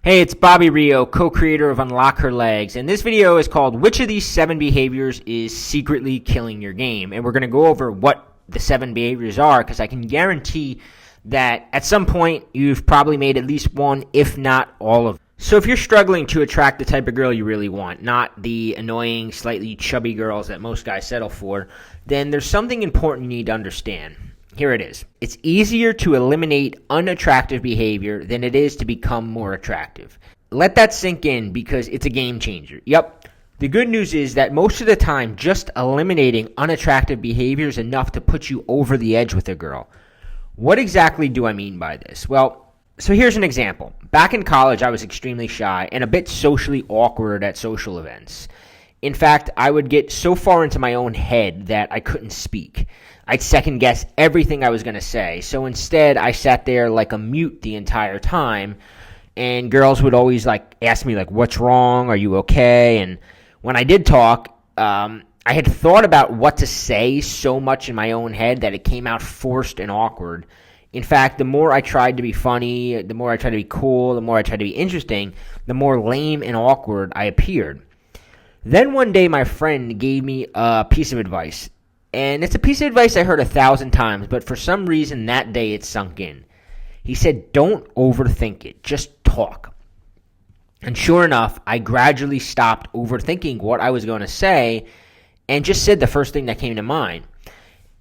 Hey, it's Bobby Rio, co-creator of Unlock Her Legs, and this video is called Which of these 7 behaviors is secretly killing your game? And we're going to go over what the 7 behaviors are, because I can guarantee that at some point you've probably made at least one, if not all of them. So if you're struggling to attract the type of girl you really want, not the annoying, slightly chubby girls that most guys settle for, then there's something important you need to understand. Here it is. It's easier to eliminate unattractive behavior than it is to become more attractive. Let that sink in because it's a game changer. Yep. The good news is that most of the time, just eliminating unattractive behavior is enough to put you over the edge with a girl. What exactly do I mean by this? Well, so here's an example. Back in college, I was extremely shy and a bit socially awkward at social events. In fact, I would get so far into my own head that I couldn't speak. I'd second guess everything I was going to say. So instead, I sat there like a mute the entire time. And girls would always ask me what's wrong? Are you okay? And when I did talk, I had thought about what to say so much in my own head that it came out forced and awkward. In fact, the more I tried to be funny, the more I tried to be cool, the more I tried to be interesting, the more lame and awkward I appeared. Then one day, my friend gave me a piece of advice. And it's a piece of advice I heard 1,000 times, but for some reason that day it sunk in. He said, don't overthink it, just talk. And sure enough, I gradually stopped overthinking what I was going to say and just said the first thing that came to mind.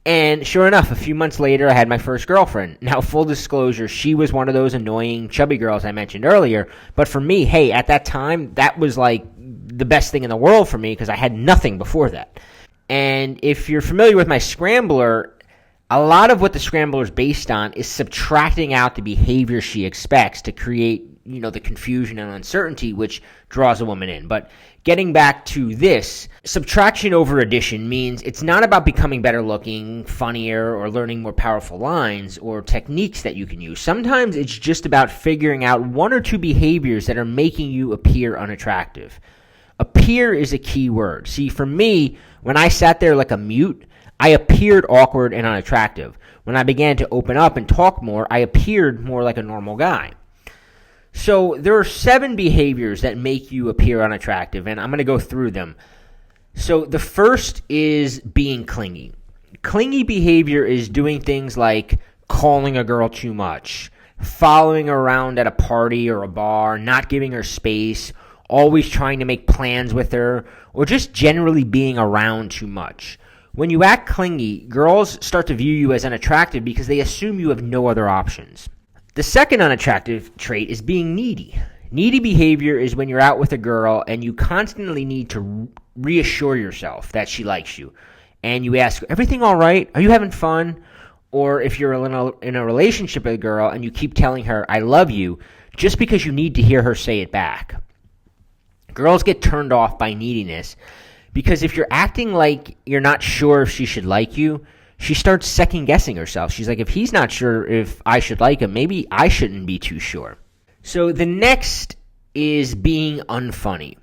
And sure enough, a few months later, I had my first girlfriend. Now, full disclosure, she was one of those annoying, chubby girls I mentioned earlier. But for me, hey, at that time, that was the best thing in the world for me because I had nothing before that. And if you're familiar with my scrambler, a lot of what the scrambler is based on is subtracting out the behavior she expects to create, the confusion and uncertainty which draws a woman in. But getting back to this, subtraction over addition means it's not about becoming better looking, funnier, or learning more powerful lines or techniques that you can use. Sometimes it's just about figuring out 1 or 2 behaviors that are making you appear unattractive. Appear is a key word. See, for me, when I sat there like a mute, I appeared awkward and unattractive. When I began to open up and talk more, I appeared more like a normal guy. So there are 7 behaviors that make you appear unattractive, and I'm going to go through them. So the first is being clingy. Clingy behavior is doing things like calling a girl too much, following her around at a party or a bar, not giving her space, always trying to make plans with her, or just generally being around too much. When you act clingy, girls start to view you as unattractive because they assume you have no other options. The second unattractive trait is being needy. Needy behavior is when you're out with a girl and you constantly need to reassure yourself that she likes you. And you ask, everything all right? Are you having fun? Or if you're in a relationship with a girl and you keep telling her, I love you, just because you need to hear her say it back. Girls get turned off by neediness because if you're acting like you're not sure if she should like you, she starts second-guessing herself. She's like, if he's not sure if I should like him, maybe I shouldn't be too sure. So the next is being unfunny.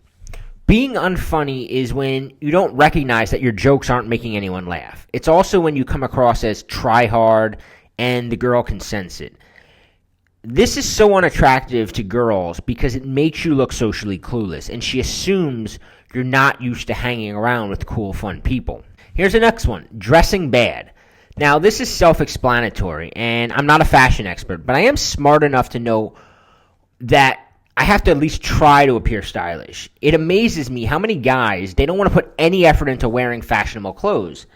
Being unfunny is when you don't recognize that your jokes aren't making anyone laugh. It's also when you come across as try-hard and the girl can sense it. This is so unattractive to girls because it makes you look socially clueless, and she assumes you're not used to hanging around with cool, fun people. Here's the next one, dressing bad. Now, this is self-explanatory, and I'm not a fashion expert, but I am smart enough to know that I have to at least try to appear stylish. It amazes me how many guys, they don't want to put any effort into wearing fashionable clothes.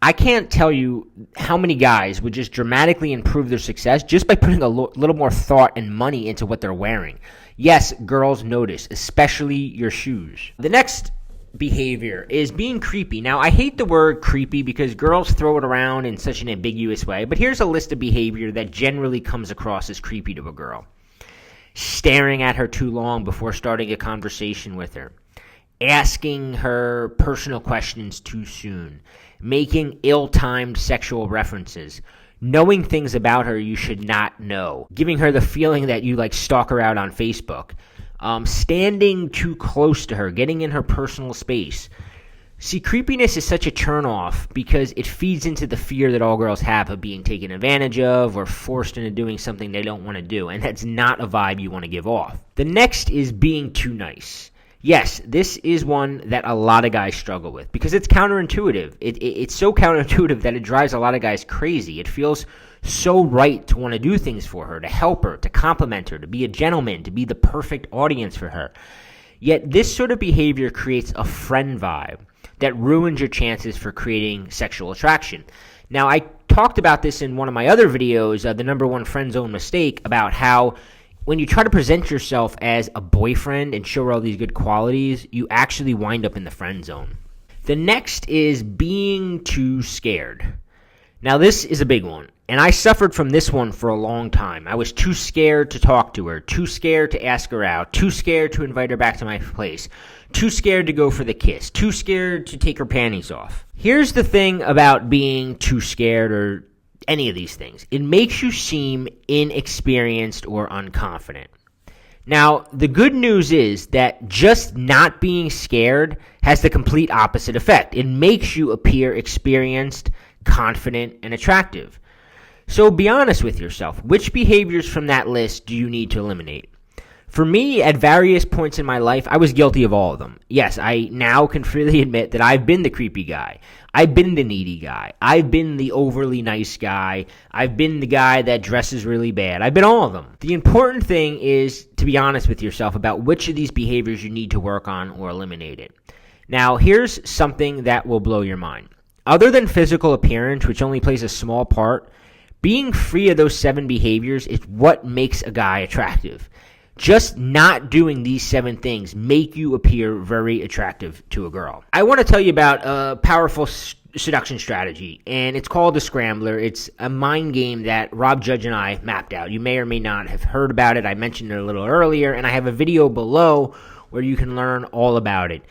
I can't tell you how many guys would just dramatically improve their success just by putting a little more thought and money into what they're wearing. Yes, girls notice, especially your shoes. The next behavior is being creepy. Now, I hate the word creepy because girls throw it around in such an ambiguous way, but here's a list of behavior that generally comes across as creepy to a girl. Staring at her too long before starting a conversation with her. Asking her personal questions too soon, making ill-timed sexual references, knowing things about her you should not know, giving her the feeling that you stalk her out on Facebook, standing too close to her, getting in her personal space, See, creepiness is such a turnoff because it feeds into the fear that all girls have of being taken advantage of or forced into doing something they don't want to do, and that's not a vibe you want to give off. The next is being too nice. Yes, this is one that a lot of guys struggle with because it's counterintuitive. It's so counterintuitive that it drives a lot of guys crazy. It feels so right to want to do things for her, to help her, to compliment her, to be a gentleman, to be the perfect audience for her. Yet this sort of behavior creates a friend vibe that ruins your chances for creating sexual attraction. Now, I talked about this in one of my other videos, the number one friend zone mistake, about how when you try to present yourself as a boyfriend and show her all these good qualities, you actually wind up in the friend zone. The next is being too scared. Now, this is a big one, and I suffered from this one for a long time. I was too scared to talk to her, too scared to ask her out, too scared to invite her back to my place, too scared to go for the kiss, too scared to take her panties off. Here's the thing about being too scared or any of these things. It makes you seem inexperienced or unconfident. Now, the good news is that just not being scared has the complete opposite effect. It makes you appear experienced, confident, and attractive. So be honest with yourself. Which behaviors from that list do you need to eliminate? For me, at various points in my life, I was guilty of all of them. Yes, I now can freely admit that I've been the creepy guy. I've been the needy guy. I've been the overly nice guy. I've been the guy that dresses really bad. I've been all of them. The important thing is to be honest with yourself about which of these behaviors you need to work on or eliminate it. Now, here's something that will blow your mind. Other than physical appearance, which only plays a small part, being free of those 7 behaviors is what makes a guy attractive. Just not doing these 7 things make you appear very attractive to a girl. I want to tell you about a powerful seduction strategy, and it's called the Scrambler. It's a mind game that Rob Judge and I mapped out. You may or may not have heard about it. I mentioned it a little earlier, and I have a video below where you can learn all about it.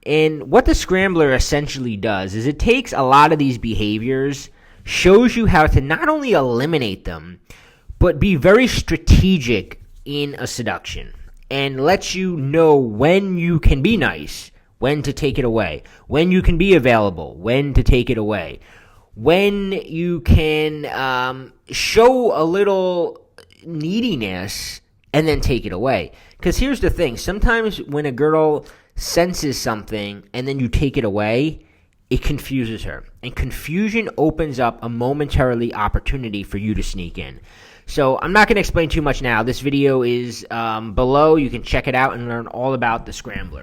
And what the Scrambler essentially does is it takes a lot of these behaviors, shows you how to not only eliminate them, but be very strategic in a seduction, and lets you know when you can be nice, when to take it away, when you can be available, when to take it away, when you can show a little neediness and then take it away. Because here's the thing, sometimes when a girl senses something and then you take it away, it confuses her. And confusion opens up a momentarily opportunity for you to sneak in. So I'm not going to explain too much now. This video is below. You can check it out and learn all about the Scrambler.